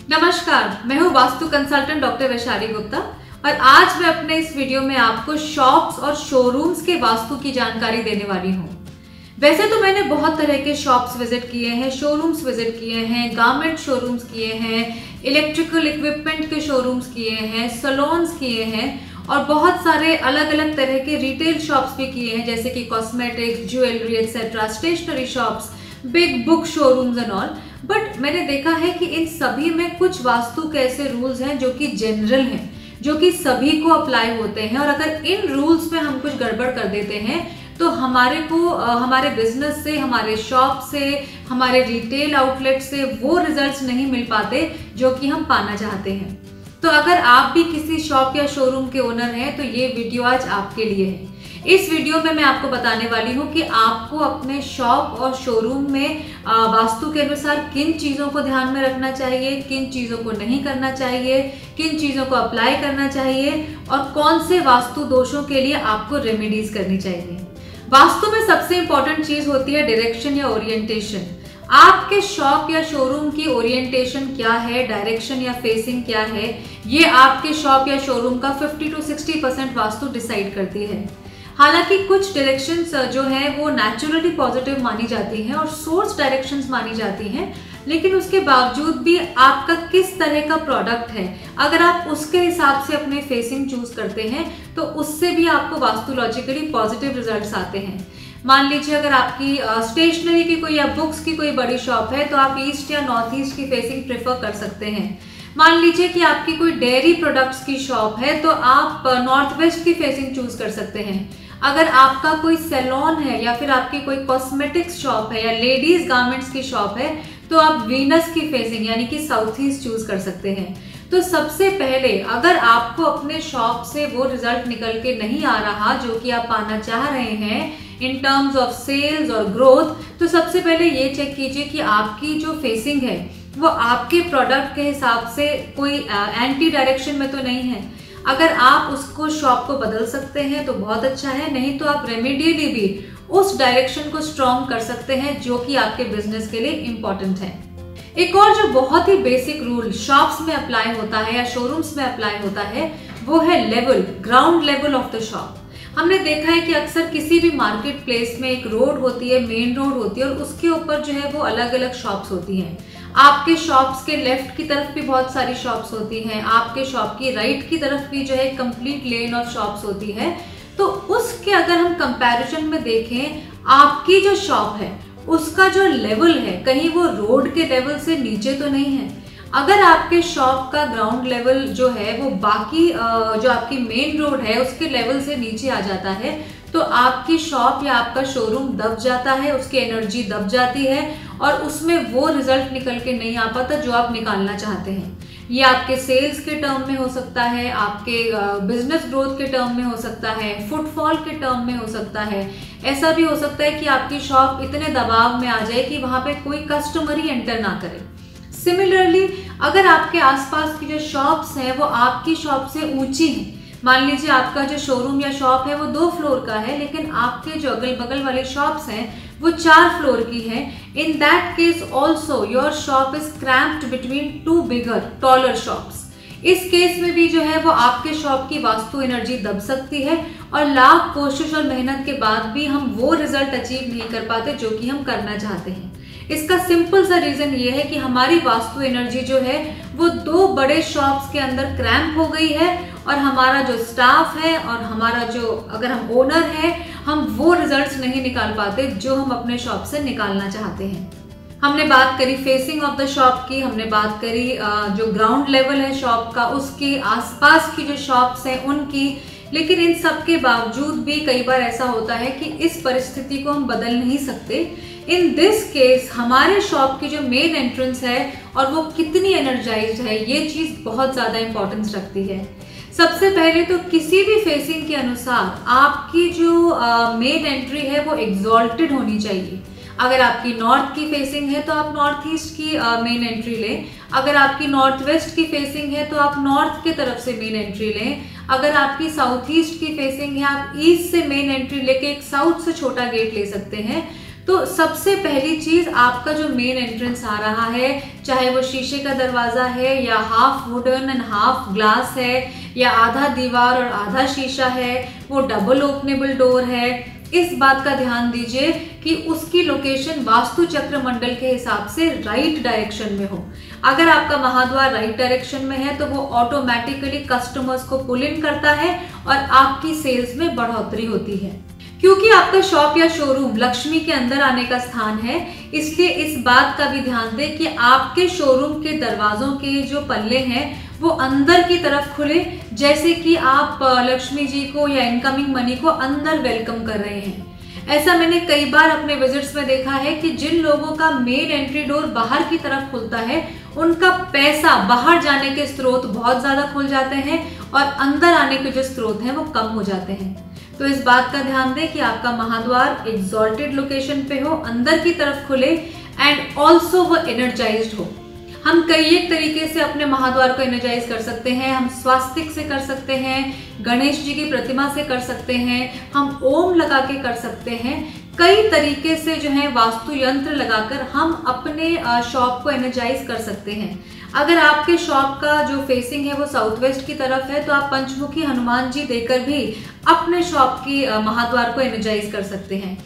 नमस्कार, मैं हूँ वास्तु कंसल्टेंट डॉक्टर वैशाली गुप्ता और आज मैं अपने इस वीडियो में आपको शॉप्स और शोरूम्स के वास्तु की जानकारी देने वाली हूँ। वैसे तो मैंने बहुत तरह के शॉप्स विजिट किए हैं, शोरूम्स विजिट किए हैं, गारमेंट शोरूम्स किए हैं, इलेक्ट्रिकल इक्विपमेंट के शोरूम्स किए हैं, सैलून्स किए हैं और बहुत सारे अलग अलग तरह के रिटेल शॉप्स भी किए हैं, जैसे कि cosmetics, jewellery etcetera, stationery shops, big book showrooms and all. But मैंने देखा है कि इन सभी में कुछ वास्तु के ऐसे रूल्स हैं जो कि जनरल हैं, जो कि सभी को अप्लाई होते हैं और अगर इन रूल्स में हम कुछ गड़बड़ कर देते हैं तो हमारे को हमारे बिजनेस से, हमारे शॉप से, हमारे रिटेल आउटलेट से वो रिजल्ट्स नहीं मिल पाते जो कि हम पाना चाहते हैं। तो अगर आप भी किसी शॉप या शोरूम के ओनर हैं तो ये वीडियो आज आपके लिए है। इस वीडियो में मैं आपको बताने वाली हूँ कि आपको अपने शॉप और शोरूम में वास्तु के अनुसार किन चीज़ों को ध्यान में रखना चाहिए, किन चीज़ों को नहीं करना चाहिए, किन चीज़ों को अप्लाई करना चाहिए और कौन से वास्तु दोषों के लिए आपको रेमेडीज करनी चाहिए। वास्तु में सबसे इंपॉर्टेंट चीज़ होती है डायरेक्शन या ओरिएंटेशन। आपके शॉप या शोरूम की ओरिएंटेशन क्या है, डायरेक्शन या फेसिंग क्या है, ये आपके शॉप या शोरूम का 50 to 60% वास्तु डिसाइड करती है। हालांकि कुछ डायरेक्शंस जो है वो नेचुरली पॉजिटिव मानी जाती हैं और सोर्स डायरेक्शंस मानी जाती हैं, लेकिन उसके बावजूद भी आपका किस तरह का प्रोडक्ट है, अगर आप उसके हिसाब से अपने फेसिंग चूज करते हैं तो उससे भी आपको वास्तुलॉजिकली पॉजिटिव रिजल्ट्स आते हैं। मान लीजिए अगर आपकी स्टेशनरी की कोई या बुक्स की कोई बड़ी शॉप है तो आप ईस्ट या नॉर्थ ईस्ट की फेसिंग प्रेफर कर सकते हैं। मान लीजिए कि आपकी कोई डेयरी प्रोडक्ट्स की शॉप है तो आप नॉर्थ वेस्ट की फेसिंग चूज कर सकते हैं। अगर आपका कोई सैलून है या फिर आपकी कोई कॉस्मेटिक्स शॉप है या लेडीज गारमेंट्स की शॉप है तो आप वीनस की फेसिंग यानी कि साउथ ईस्ट चूज कर सकते हैं। तो सबसे पहले अगर आपको अपने शॉप से वो रिजल्ट निकल के नहीं आ रहा जो कि आप पाना चाह रहे हैं इन टर्म्स ऑफ सेल्स और ग्रोथ, तो सबसे पहले ये चेक कीजिए कि आपकी जो फेसिंग है वो आपके प्रोडक्ट के हिसाब से कोई एंटी डायरेक्शन में तो नहीं है। अगर आप उसको शॉप को बदल सकते हैं तो बहुत अच्छा है, नहीं तो आप रेमेडियली भी उस डायरेक्शन को स्ट्रॉन्ग कर सकते हैं जो कि आपके बिजनेस के लिए इम्पोर्टेंट है। एक और जो बहुत ही बेसिक रूल शॉप्स में अप्लाई होता है या शोरूम्स में अप्लाई होता है वो है level, ground level of the shop. हमने देखा है कि अक्सर किसी भी मार्केट प्लेस में एक रोड होती है, मेन रोड होती है और उसके ऊपर जो है वो अलग अलग शॉप्स होती हैं। आपके शॉप्स के लेफ्ट की तरफ भी बहुत सारी शॉप्स होती हैं, आपके शॉप की राइट की तरफ भी जो है कंप्लीट लेन ऑफ शॉप्स होती है। तो उसके अगर हम कंपैरिजन में देखें, आपकी जो शॉप है उसका जो लेवल है कहीं वो रोड के लेवल से नीचे तो नहीं है। अगर आपके शॉप का ग्राउंड लेवल जो है वो बाकी जो आपकी मेन रोड है उसके लेवल से नीचे आ जाता है तो आपकी शॉप या आपका शोरूम दब जाता है, उसकी एनर्जी दब जाती है और उसमें वो रिजल्ट निकल के नहीं आ पाता जो आप निकालना चाहते हैं। ये आपके सेल्स के टर्म में हो सकता है, आपके बिजनेस ग्रोथ के टर्म में हो सकता है, फुटफॉल के टर्म में हो सकता है। ऐसा भी हो सकता है कि आपकी शॉप इतने दबाव में आ जाए कि वहां पे कोई कस्टमर ही एंटर ना करे। सिमिलरली अगर आपके आसपास की जो शॉप्स हैं वो आपकी शॉप से ऊंची हैं, मान लीजिए आपका जो शोरूम या शॉप है वो 2 फ्लोर का है लेकिन आपके जो अगल बगल वाले शॉप्स हैं वो 4 फ्लोर की है, in that case also your shop is cramped between 2 bigger taller shops. इस केस में भी जो है वो आपके शॉप की वास्तु एनर्जी दब सकती है और लाख कोशिश और मेहनत के बाद भी हम वो रिजल्ट अचीव नहीं कर पाते जो कि हम करना चाहते हैं। इसका सिंपल सा रीजन ये है कि हमारी वास्तु एनर्जी जो है वो 2 बड़े शॉप्स के अंदर क्रैम्प हो गई है और हमारा जो स्टाफ है और हमारा जो अगर हम ओनर है हम वो रिजल्ट्स नहीं निकाल पाते जो हम अपने शॉप से निकालना चाहते हैं। हमने बात करी फेसिंग ऑफ द शॉप की, हमने बात करी जो ग्राउंड लेवल है शॉप का उसकी, आसपास की जो शॉप्स हैं उनकी, लेकिन इन सब के बावजूद भी कई बार ऐसा होता है कि इस परिस्थिति को हम बदल नहीं सकते। इन दिस केस हमारे शॉप की जो मेन एंट्रेंस है और वो कितनी एनर्जाइज्ड है ये चीज़ बहुत ज़्यादा इंपॉर्टेंस रखती है। सबसे पहले तो किसी भी फेसिंग के अनुसार आपकी जो मेन एंट्री है वो एग्जॉल्टेड होनी चाहिए। अगर आपकी नॉर्थ की फेसिंग है तो आप नॉर्थ ईस्ट की मेन एंट्री लें, अगर आपकी नॉर्थ वेस्ट की फेसिंग है तो आप नॉर्थ की तरफ से मेन एंट्री लें, अगर आपकी साउथ ईस्ट की फेसिंग है आप ईस्ट से मेन एंट्री लेके एक साउथ से छोटा गेट ले सकते हैं। तो सबसे पहली चीज, आपका जो मेन एंट्रेंस आ रहा है, चाहे वो शीशे का दरवाजा है या half wooden and half glass है या आधा दीवार और आधा शीशा है, वो डबल ओपनेबल डोर है, इस बात का ध्यान दीजिए कि उसकी लोकेशन वास्तु चक्र मंडल के हिसाब से राइट डायरेक्शन में हो। अगर आपका महाद्वार राइट डायरेक्शन में है तो वो ऑटोमेटिकली कस्टमर्स को पुल इन करता है और आपकी सेल्स में बढ़ोतरी होती है। क्योंकि आपका शॉप या शोरूम लक्ष्मी के अंदर आने का स्थान है, इसलिए इस बात का भी ध्यान दें कि आपके शोरूम के दरवाजों के जो पल्ले हैं वो अंदर की तरफ खुले, जैसे कि आप लक्ष्मी जी को या इनकमिंग मनी को अंदर वेलकम कर रहे हैं। ऐसा मैंने कई बार अपने विजिट्स में देखा है कि जिन लोगों का मेन एंट्री डोर बाहर की तरफ खुलता है, उनका पैसा बाहर जाने के स्रोत बहुत ज्यादा खुल जाते हैं और अंदर आने के जो स्रोत हैं वो कम हो जाते हैं। तो इस बात का ध्यान दें कि आपका महाद्वार एग्जॉल्टेड लोकेशन पे हो, अंदर की तरफ खुले एंड ऑल्सो वो एनर्जाइज्ड हो। हम कई एक तरीके से अपने महाद्वार को एनर्जाइज कर सकते हैं। हम स्वास्तिक से कर सकते हैं, गणेश जी की प्रतिमा से कर सकते हैं, हम ओम लगा के कर सकते हैं। कई तरीके से जो है वास्तु यंत्र लगाकर हम अपने शॉप को एनर्जाइज कर सकते हैं। अगर आपके शॉप का जो फेसिंग है वो साउथ वेस्ट की तरफ है तो आप पंचमुखी हनुमान जी देकर भी अपने शॉप की महाद्वार को एनर्जाइज कर सकते हैं।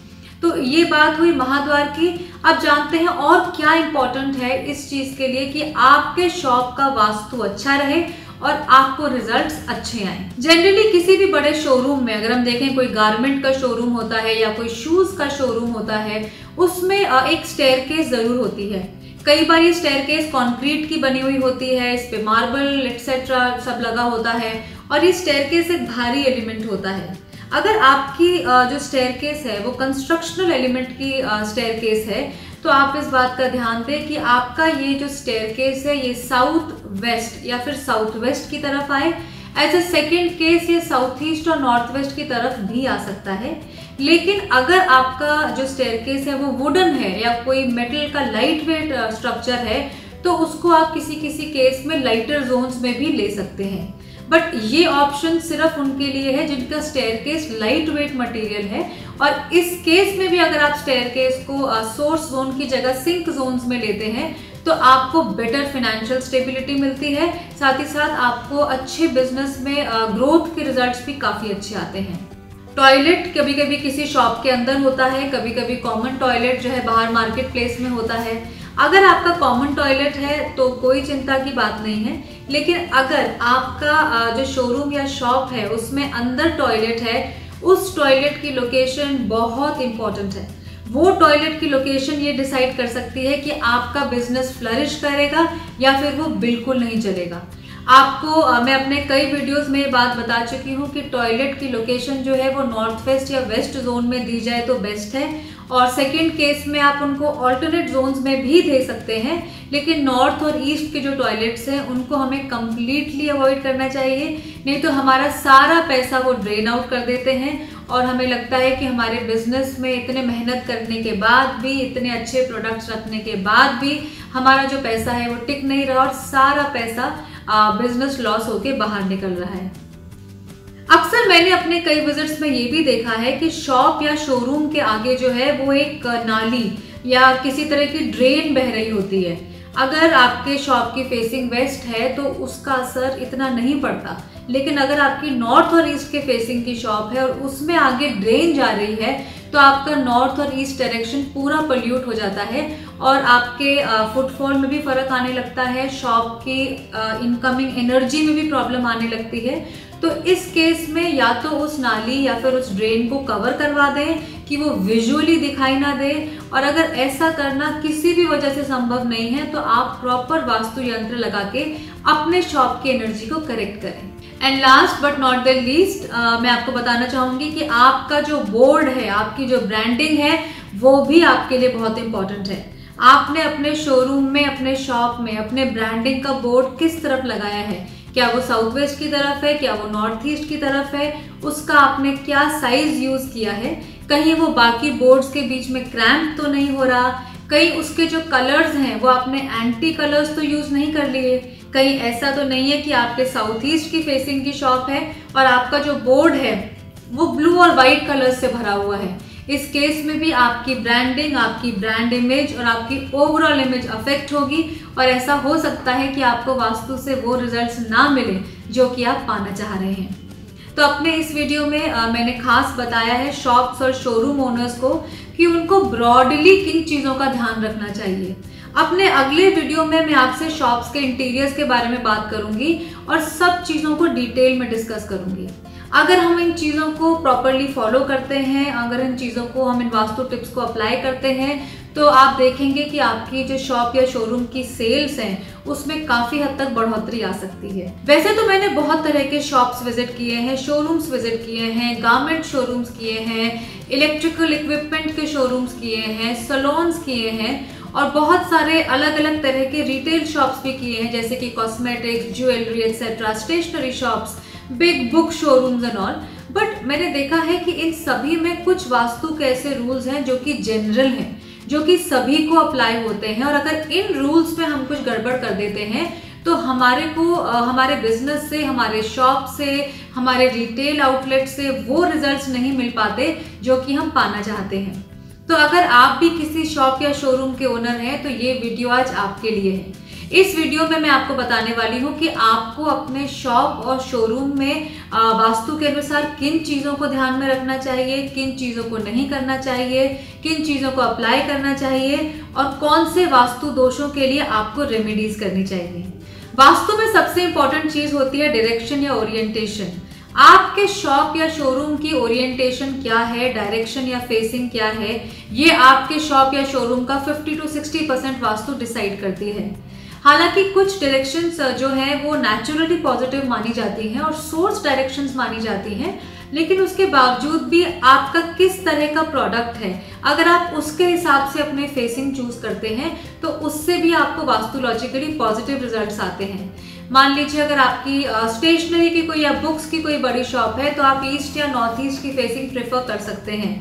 तो ये बात हुई महाद्वार की। अब जानते हैं और क्या इंपॉर्टेंट है इस चीज के लिए कि आपके शॉप का वास्तु अच्छा रहे और आपको रिजल्ट्स अच्छे आए। जनरली किसी भी बड़े शोरूम में अगर हम देखें, कोई गारमेंट का शोरूम होता है या कोई शूज का शोरूम होता है, उसमें एक स्टेयरकेस जरूर होती है। कई बार ये स्टेयरकेस कंक्रीट की बनी हुई होती है, इस पे मार्बल एक्सेट्रा सब लगा होता है और ये स्टेयरकेस एक भारी एलिमेंट होता है। अगर आपकी जो स्टेयरकेस है वो कंस्ट्रक्शनल एलिमेंट की स्टेयरकेस है तो आप इस बात का ध्यान दें कि आपका ये जो स्टेयरकेस है ये साउथ वेस्ट या फिर साउथ वेस्ट की तरफ आए। एज अ सेकेंड केस ये साउथ ईस्ट और नॉर्थ वेस्ट की तरफ भी आ सकता है। लेकिन अगर आपका जो स्टेयरकेस है वो वुडन है या कोई मेटल का लाइट वेट स्ट्रक्चर है तो उसको आप किसी किसी केस में लाइटर जोन्स में भी ले सकते हैं। बट ये ऑप्शन सिर्फ उनके लिए है जिनका स्टेयरकेस लाइट वेट मटेरियल है। और इस केस में भी अगर आप स्टेयरकेस को सोर्स जोन की जगह सिंक जोन्स में लेते हैं तो आपको बेटर फाइनेंशियल स्टेबिलिटी मिलती है, साथ ही साथ आपको अच्छे बिजनेस में ग्रोथ के रिजल्ट्स भी काफी अच्छे आते हैं। टॉयलेट कभी कभी किसी शॉप के अंदर होता है, कभी कभी कॉमन टॉयलेट जो है बाहर मार्केट प्लेस में होता है। अगर आपका कॉमन टॉयलेट है तो कोई चिंता की बात नहीं है, लेकिन अगर आपका जो शोरूम या शॉप है उसमें अंदर टॉयलेट है, उस टॉयलेट की लोकेशन बहुत इंपॉर्टेंट है। वो टॉयलेट की लोकेशन ये डिसाइड कर सकती है कि आपका बिजनेस फ्लरिश करेगा या फिर वो बिल्कुल नहीं चलेगा। आपको मैं अपने कई वीडियोस में ये बात बता चुकी हूँ कि टॉयलेट की लोकेशन जो है वो नॉर्थ वेस्ट या वेस्ट जोन में दी जाए तो बेस्ट है, और सेकंड केस में आप उनको ऑल्टरनेट जोन्स में भी दे सकते हैं। लेकिन नॉर्थ और ईस्ट के जो टॉयलेट्स हैं उनको हमें कम्प्लीटली अवॉइड करना चाहिए, नहीं तो हमारा सारा पैसा वो ड्रेन आउट कर देते हैं और हमें लगता है कि हमारे बिजनेस में इतने मेहनत करने के बाद भी, इतने अच्छे प्रोडक्ट्स रखने के बाद भी हमारा जो पैसा है वो टिक नहीं रहा और सारा पैसा बिजनेस लॉस होके बाहर निकल रहा है। अक्सर मैंने अपने कई विजिट्स में ये भी देखा है कि शॉप या शोरूम के आगे जो है वो एक नाली या किसी तरह की ड्रेन बह रही होती है। अगर आपके शॉप की फेसिंग वेस्ट है तो उसका असर इतना नहीं पड़ता, लेकिन अगर आपकी नॉर्थ और ईस्ट के फेसिंग की शॉप है और उसमें आगे ड्रेन जा रही है तो आपका नॉर्थ और ईस्ट डायरेक्शन पूरा पोल्यूट हो जाता है और आपके फुटफॉल में भी फर्क आने लगता है, शॉप की इनकमिंग एनर्जी में भी प्रॉब्लम आने लगती है। तो इस केस में या तो उस नाली या फिर उस ड्रेन को कवर करवा दें कि वो विजुअली दिखाई ना दे, और अगर ऐसा करना किसी भी वजह से संभव नहीं है तो आप प्रॉपर वास्तु यंत्र लगा के अपने शॉप की एनर्जी को करेक्ट करें। And last but not the least, मैं आपको बताना चाहूंगी कि आपका जो बोर्ड है, आपकी जो ब्रांडिंग है, वो भी आपके लिए बहुत इंपॉर्टेंट है। आपने अपने शोरूम में, अपने शॉप में अपने ब्रांडिंग का बोर्ड किस तरफ लगाया है? क्या वो साउथ वेस्ट की तरफ है, क्या वो नॉर्थ ईस्ट की तरफ है? उसका आपने क्या साइज यूज किया है? कहीं वो बाकी बोर्ड्स के बीच में क्रैम्प तो नहीं हो रहा? कहीं उसके जो कलर्स हैं वो आपने एंटी कलर्स तो यूज नहीं कर लिए? कहीं ऐसा तो नहीं है कि आपके साउथ ईस्ट की फेसिंग की शॉप है और आपका जो बोर्ड है वो ब्लू और व्हाइट कलर से भरा हुआ है? इस केस में भी आपकी ब्रांडिंग, आपकी ब्रांड इमेज और आपकी ओवरऑल इमेज अफेक्ट होगी और ऐसा हो सकता है कि आपको वास्तु से वो रिजल्ट्स ना मिले जो कि आप पाना चाह रहे हैं। तो अपने इस वीडियो में मैंने खास बताया है शॉप्स और शोरूम ओनर्स को कि उनको ब्रॉडली किन चीज़ों का ध्यान रखना चाहिए। अपने अगले वीडियो में मैं आपसे शॉप्स के इंटीरियर्स के बारे में बात करूंगी और सब चीज़ों को डिटेल में डिस्कस करूंगी। अगर हम इन चीज़ों को प्रॉपरली फॉलो करते हैं, अगर इन चीज़ों को हम इन वास्तु टिप्स को अप्लाई करते हैं, तो आप देखेंगे कि आपकी जो शॉप या शोरूम की सेल्स हैं उसमें काफ़ी हद तक बढ़ोतरी आ सकती है। वैसे तो मैंने बहुत तरह के शॉप्स विजिट किए हैं, शोरूम्स विजिट किए हैं, गारमेंट शोरूम्स किए हैं, इलेक्ट्रिकल इक्विपमेंट के शोरूम्स किए हैं, सैलून्स किए हैं और बहुत सारे अलग अलग तरह के रिटेल शॉप्स भी किए हैं, जैसे कि cosmetics, jewellery etcetera, stationery shops, big book showrooms and all. But मैंने देखा है कि इन सभी में कुछ वास्तु के ऐसे रूल्स हैं जो कि जनरल हैं, जो कि सभी को अप्लाई होते हैं और अगर इन रूल्स में हम कुछ गड़बड़ कर देते हैं तो हमारे को हमारे बिजनेस से, हमारे शॉप से, हमारे रिटेल आउटलेट से वो रिजल्ट्स नहीं मिल पाते जो कि हम पाना चाहते हैं। तो अगर आप भी किसी शॉप या शोरूम के ओनर हैं तो ये वीडियो आज आपके लिए है। इस वीडियो में मैं आपको बताने वाली हूँ कि आपको अपने शॉप और शोरूम में वास्तु के अनुसार किन चीज़ों को ध्यान में रखना चाहिए, किन चीज़ों को नहीं करना चाहिए, किन चीज़ों को अप्लाई करना चाहिए और कौन से वास्तु दोषों के लिए आपको रेमेडीज करनी चाहिए। वास्तु में सबसे इंपॉर्टेंट चीज़ होती है डायरेक्शन या ओरिएंटेशन। आपके शॉप या शोरूम की ओरिएंटेशन क्या है, डायरेक्शन या फेसिंग क्या है, ये आपके शॉप या शोरूम का 50 to 60% वास्तु डिसाइड करती है। हालांकि कुछ डायरेक्शंस जो है वो नेचुरली पॉजिटिव मानी जाती हैं और सोर्स डायरेक्शंस मानी जाती हैं, लेकिन उसके बावजूद भी आपका किस तरह का प्रोडक्ट है, अगर आप उसके हिसाब से अपने फेसिंग चूज करते हैं तो उससे भी आपको वास्तुलॉजिकली पॉजिटिव रिजल्ट्स आते हैं। मान लीजिए अगर आपकी स्टेशनरी की कोई या बुक्स की कोई बड़ी शॉप है तो आप ईस्ट या नॉर्थ ईस्ट की फेसिंग प्रेफर कर सकते हैं।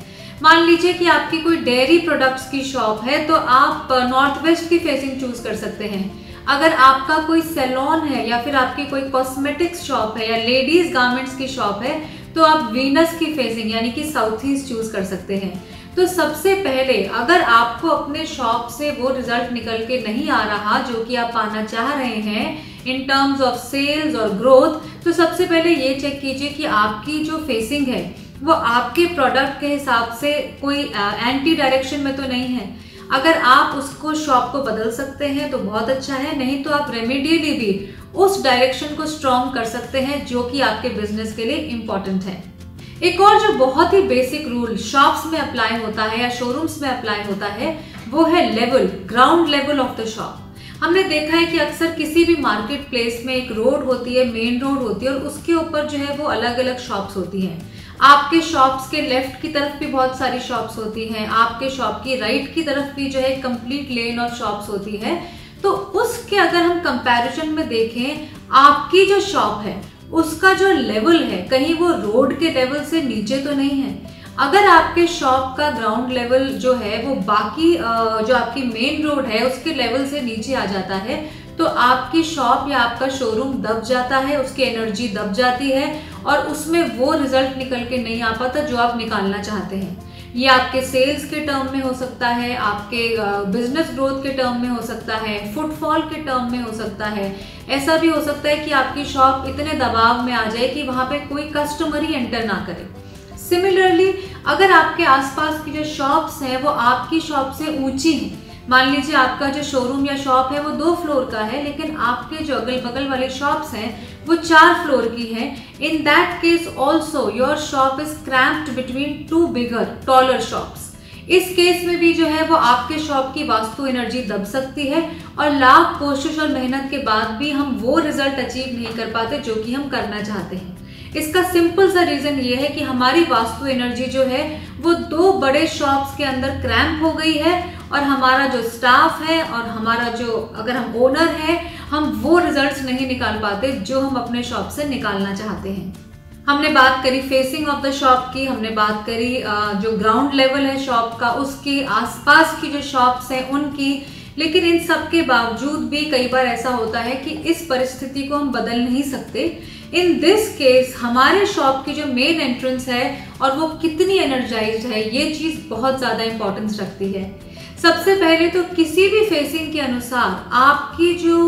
मान लीजिए कि आपकी कोई डेयरी प्रोडक्ट्स की शॉप है तो आप नॉर्थ वेस्ट की फेसिंग चूज कर सकते हैं। अगर आपका कोई सैलून है या फिर आपकी कोई कॉस्मेटिक्स शॉप है या लेडीज गारमेंट्स की शॉप है तो आप वीनस की फेसिंग यानी कि साउथ ईस्ट चूज कर सकते हैं। तो सबसे पहले अगर आपको अपने शॉप से वो रिजल्ट निकल के नहीं आ रहा जो कि आप पाना चाह रहे हैं इन टर्म्स ऑफ सेल्स और ग्रोथ, तो सबसे पहले ये चेक कीजिए कि आपकी जो फेसिंग है वो आपके प्रोडक्ट के हिसाब से कोई एंटी डायरेक्शन में तो नहीं है। अगर आप उसको शॉप को बदल सकते हैं तो बहुत अच्छा है, नहीं तो आप रेमेडियली भी उस डायरेक्शन को स्ट्रॉन्ग कर सकते हैं जो कि आपके बिजनेस के लिए इम्पोर्टेंट है। एक और जो बहुत ही बेसिक रूल शॉप्स में अप्लाई होता है या शोरूम्स में अप्लाई होता है वो है level, ground level of the shop. हमने देखा है कि अक्सर किसी भी मार्केट प्लेस में एक रोड होती है, मेन रोड होती है और उसके ऊपर जो है वो अलग अलग शॉप्स होती हैं। आपके शॉप्स के लेफ्ट की तरफ भी बहुत सारी शॉप्स होती हैं, आपके शॉप की राइट की तरफ भी जो है कंप्लीट लेन ऑफ शॉप्स होती है। तो उसके अगर हम कंपैरिजन में देखें आपकी जो शॉप है उसका जो लेवल है कहीं वो रोड के लेवल से नीचे तो नहीं है। अगर आपके शॉप का ग्राउंड लेवल जो है वो बाकी जो आपकी मेन रोड है उसके लेवल से नीचे आ जाता है तो आपकी शॉप या आपका शोरूम दब जाता है, उसकी एनर्जी दब जाती है और उसमें वो रिजल्ट निकल के नहीं आ पाता जो आप निकालना चाहते हैं। ये आपके सेल्स के टर्म में हो सकता है, आपके बिजनेस ग्रोथ के टर्म में हो सकता है, फुटफॉल के टर्म में हो सकता है। ऐसा भी हो सकता है कि आपकी शॉप इतने दबाव में आ जाए कि वहां पे कोई कस्टमर ही एंटर ना करे। सिमिलरली अगर आपके आसपास की जो शॉप्स हैं वो आपकी शॉप से ऊंची हैं, मान लीजिए आपका जो शोरूम या शॉप है वो 2 फ्लोर का है लेकिन आपके जो अगल बगल वाली शॉप्स हैं वो 4 फ्लोर की हैं, in that case also your shop is cramped between 2 bigger taller shops. इस केस में भी जो है वो आपके शॉप की वास्तु एनर्जी दब सकती है और लाख कोशिश और मेहनत के बाद भी हम वो रिजल्ट अचीव नहीं कर पाते जो कि हम करना चाहते हैं। इसका सिंपल सा रीजन ये है कि हमारी वास्तु एनर्जी जो है वो 2 बड़े शॉप्स के अंदर क्रैम्प हो गई है और हमारा जो स्टाफ है और हमारा जो अगर हम ओनर है हम वो रिजल्ट्स नहीं निकाल पाते जो हम अपने शॉप से निकालना चाहते हैं। हमने बात करी फेसिंग ऑफ द शॉप की, हमने बात करी जो ग्राउंड लेवल है शॉप का उसकी, आसपास की जो शॉप्स हैं उनकी, लेकिन इन सब के बावजूद भी कई बार ऐसा होता है कि इस परिस्थिति को हम बदल नहीं सकते इन दिस केस हमारे शॉप की जो मेन एंट्रेंस है और वो कितनी एनर्जाइज्ड है, ये चीज़ बहुत ज़्यादा इंपॉर्टेंस रखती है। सबसे पहले तो किसी भी फेसिंग के अनुसार आपकी जो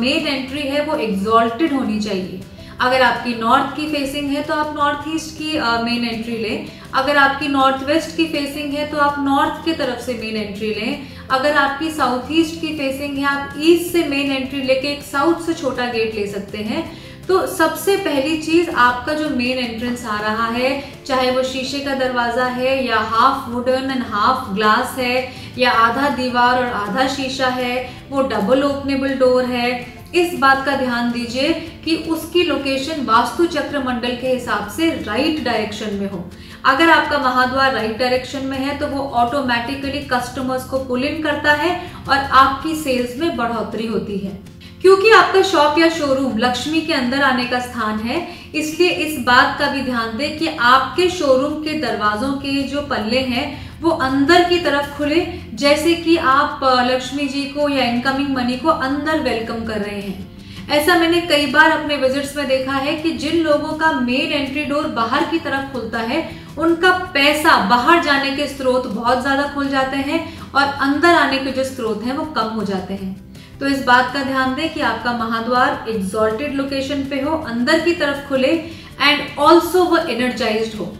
मेन एंट्री है वो एग्जॉल्टेड होनी चाहिए। अगर आपकी नॉर्थ की फेसिंग है तो आप नॉर्थ ईस्ट की मेन एंट्री लें। अगर आपकी नॉर्थ वेस्ट की फेसिंग है तो आप नॉर्थ की तरफ से मेन एंट्री लें। अगर आपकी साउथ ईस्ट की फेसिंग है, आप ईस्ट से मेन एंट्री लेके एक साउथ से छोटा गेट ले सकते हैं। तो सबसे पहली चीज, आपका जो मेन एंट्रेंस आ रहा है, चाहे वो शीशे का दरवाजा है या half wooden and half glass है या आधा दीवार और आधा शीशा है, वो डबल ओपनेबल डोर है, इस बात का ध्यान दीजिए कि उसकी लोकेशन वास्तु चक्र मंडल के हिसाब से राइट डायरेक्शन में हो। अगर आपका महाद्वार राइट डायरेक्शन में है तो वो ऑटोमेटिकली कस्टमर्स को पुल इन करता है और आपकी सेल्स में बढ़ोतरी होती है। क्योंकि आपका शॉप या शोरूम लक्ष्मी के अंदर आने का स्थान है, इसलिए इस बात का भी ध्यान दें कि आपके शोरूम के दरवाजों के जो पल्ले हैं वो अंदर की तरफ खुले, जैसे कि आप लक्ष्मी जी को या इनकमिंग मनी को अंदर वेलकम कर रहे हैं। ऐसा मैंने कई बार अपने विजिट्स में देखा है कि जिन लोगों का मेन एंट्री डोर बाहर की तरफ खुलता है, उनका पैसा बाहर जाने के स्रोत बहुत ज्यादा खुल जाते हैं और अंदर आने के जो स्रोत हैं वो कम हो जाते हैं। तो इस बात का ध्यान दें कि आपका महाद्वार एग्जॉल्टेड लोकेशन पे हो, अंदर की तरफ खुले एंड ऑल्सो वो एनर्जाइज्ड हो।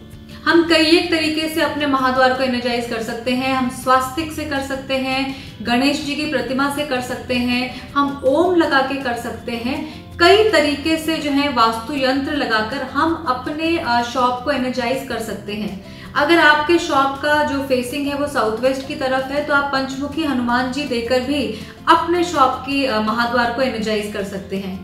हम कई एक तरीके से अपने महाद्वार को एनर्जाइज कर सकते हैं। हम स्वास्तिक से कर सकते हैं, गणेश जी की प्रतिमा से कर सकते हैं, हम ओम लगा के कर सकते हैं। कई तरीके से जो है वास्तु यंत्र लगाकर हम अपने शॉप को एनर्जाइज कर सकते हैं। अगर आपके शॉप का जो फेसिंग है वो साउथ वेस्ट की तरफ है तो आप पंचमुखी हनुमान जी देकर भी अपने शॉप की महाद्वार को एनर्जाइज कर सकते हैं।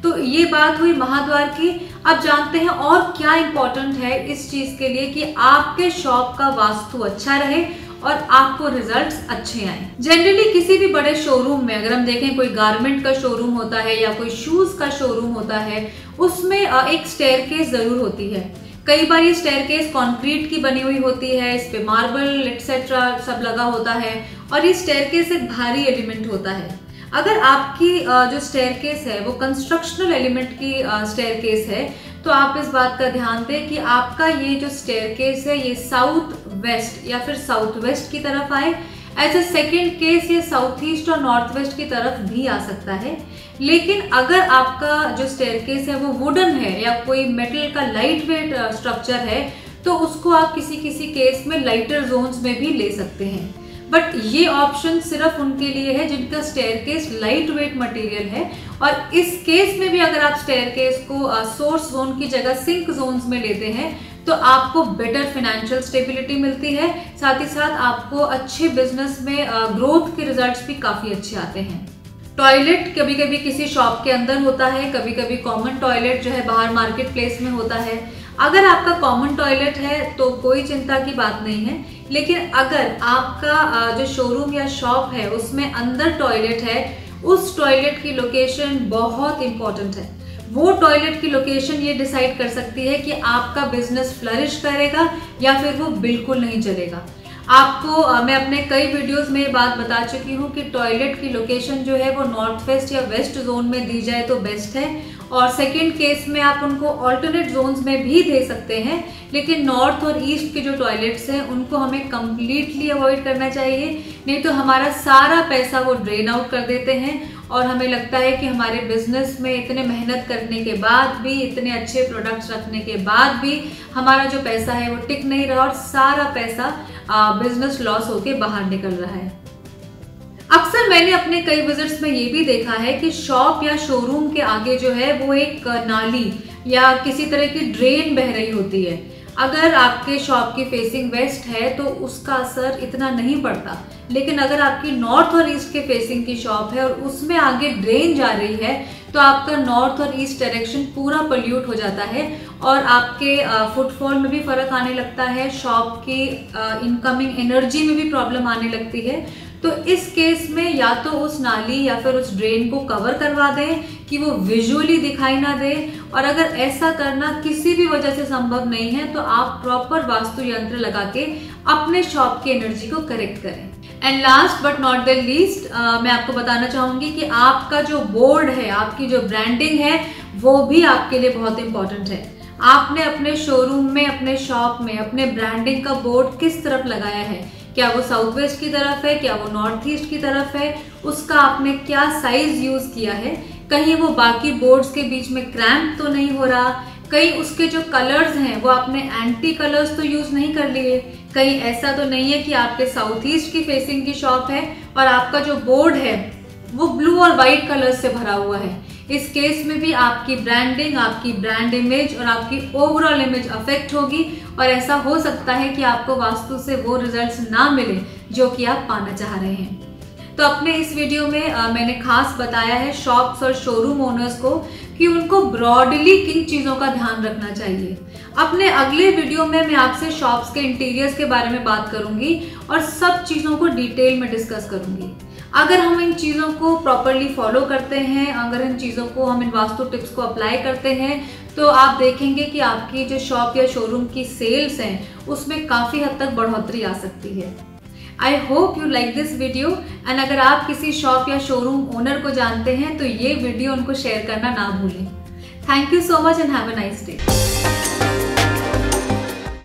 तो ये बात हुई महाद्वार की। अब जानते हैं और क्या इंपॉर्टेंट है इस चीज के लिए कि आपके शॉप का वास्तु अच्छा रहे और आपको रिजल्ट्स अच्छे आए। जनरली किसी भी बड़े शोरूम में अगर हम देखें, कोई गारमेंट का शोरूम होता है या कोई शूज का शोरूम होता है, उसमें एक स्टेयरकेस जरूर होती है। कई बार ये स्टेयरकेस कंक्रीट की बनी हुई होती है, इस पे मार्बल एक्सेट्रा सब लगा होता है और ये स्टेयरकेस एक भारी एलिमेंट होता है। अगर आपकी जो स्टेयरकेस है वो कंस्ट्रक्शनल एलिमेंट की स्टेयरकेस है तो आप इस बात का ध्यान दें कि आपका ये जो स्टेयरकेस है ये साउथ वेस्ट या फिर साउथ वेस्ट की तरफ आए। एज ए सेकेंड केस ये साउथ ईस्ट और नॉर्थ वेस्ट की तरफ भी आ सकता है। लेकिन अगर आपका जो स्टेयरकेस है वो वुडन है या कोई मेटल का लाइट वेट स्ट्रक्चर है तो उसको आप किसी किसी केस में लाइटर जोन्स में भी ले सकते हैं। बट ये ऑप्शन सिर्फ उनके लिए है जिनका स्टेयरकेस लाइट वेट मटेरियल है। और इस केस में भी अगर आप स्टेयरकेस को सोर्स जोन की जगह सिंक जोन्स में लेते हैं तो आपको बेटर फाइनेंशियल स्टेबिलिटी मिलती है, साथ ही साथ आपको अच्छे बिजनेस में ग्रोथ के रिजल्ट्स भी काफी अच्छे आते हैं। टॉयलेट कभी कभी किसी शॉप के अंदर होता है, कभी कभी कॉमन टॉयलेट जो है बाहर मार्केट प्लेस में होता है। अगर आपका कॉमन टॉयलेट है तो कोई चिंता की बात नहीं है, लेकिन अगर आपका जो शोरूम या शॉप है उसमें अंदर टॉयलेट है, उस टॉयलेट की लोकेशन बहुत इंपॉर्टेंट है। वो टॉयलेट की लोकेशन ये डिसाइड कर सकती है कि आपका बिजनेस फ्लरिश करेगा या फिर वो बिल्कुल नहीं चलेगा। आपको मैं अपने कई वीडियोस में ये बात बता चुकी हूँ कि टॉयलेट की लोकेशन जो है वो नॉर्थ वेस्ट या वेस्ट जोन में दी जाए तो बेस्ट है, और सेकंड केस में आप उनको ऑल्टरनेट जोन्स में भी दे सकते हैं। लेकिन नॉर्थ और ईस्ट के जो टॉयलेट्स हैं उनको हमें कम्प्लीटली अवॉइड करना चाहिए, नहीं तो हमारा सारा पैसा वो ड्रेन आउट कर देते हैं और हमें लगता है कि हमारे बिजनेस में इतने मेहनत करने के बाद भी, इतने अच्छे प्रोडक्ट्स रखने के बाद भी हमारा जो पैसा है वो टिक नहीं रहा और सारा पैसा बिजनेस लॉस होके बाहर निकल रहा है। अक्सर मैंने अपने कई विजिट्स में ये भी देखा है कि शॉप या शोरूम के आगे जो है वो एक नाली या किसी तरह की ड्रेन बह रही होती है। अगर आपके शॉप की फेसिंग वेस्ट है तो उसका असर इतना नहीं पड़ता, लेकिन अगर आपकी नॉर्थ और ईस्ट के फेसिंग की शॉप है और उसमें आगे ड्रेन जा रही है तो आपका नॉर्थ और ईस्ट डायरेक्शन पूरा पोल्यूट हो जाता है और आपके फुटफॉल में भी फर्क आने लगता है, शॉप की इनकमिंग एनर्जी में भी प्रॉब्लम आने लगती है। तो इस केस में या तो उस नाली या फिर उस ड्रेन को कवर करवा दें कि वो विजुअली दिखाई ना दे, और अगर ऐसा करना किसी भी वजह से संभव नहीं है तो आप प्रॉपर वास्तु यंत्र लगा के अपने शॉप की एनर्जी को करेक्ट करें। And last but not the least मैं आपको बताना चाहूंगी कि आपका जो बोर्ड है, आपकी जो ब्रांडिंग है वो भी आपके लिए बहुत इंपॉर्टेंट है। आपने अपने शोरूम में, अपने शॉप में अपने ब्रांडिंग का बोर्ड किस तरफ लगाया है? क्या वो साउथ वेस्ट की तरफ है, क्या वो नॉर्थ ईस्ट की तरफ है? उसका आपने क्या साइज यूज किया है? कहीं वो बाकी बोर्ड्स के बीच में क्रैम्प तो नहीं हो रहा? कहीं उसके जो कलर्स हैं वो आपने एंटी कलर्स तो यूज नहीं कर लिए? कहीं ऐसा तो नहीं है कि आपके साउथ ईस्ट की फेसिंग की शॉप है और आपका जो बोर्ड है वो ब्लू और व्हाइट कलर से भरा हुआ है? इस केस में भी आपकी ब्रांडिंग, आपकी ब्रांड इमेज और आपकी ओवरऑल इमेज अफेक्ट होगी और ऐसा हो सकता है कि आपको वास्तु से वो रिजल्ट्स ना मिले जो कि आप पाना चाह रहे हैं। तो अपने इस वीडियो में मैंने खास बताया है शॉप्स और शोरूम ओनर्स को कि उनको ब्रॉडली किन चीज़ों का ध्यान रखना चाहिए। अपने अगले वीडियो में मैं आपसे शॉप्स के इंटीरियर्स के बारे में बात करूंगी और सब चीज़ों को डिटेल में डिस्कस करूंगी। अगर हम इन चीज़ों को प्रॉपरली फॉलो करते हैं, अगर इन चीज़ों को हम इन वास्तु टिप्स को अप्लाई करते हैं, तो आप देखेंगे कि आपकी जो शॉप या शोरूम की सेल्स हैं उसमें काफ़ी हद तक बढ़ोतरी आ सकती है। I hope you like this video and अगर आप किसी शॉप या शोरूम ओनर को जानते हैं तो ये वीडियो उनको शेयर करना ना भूलें। Thank you so much and have a nice day.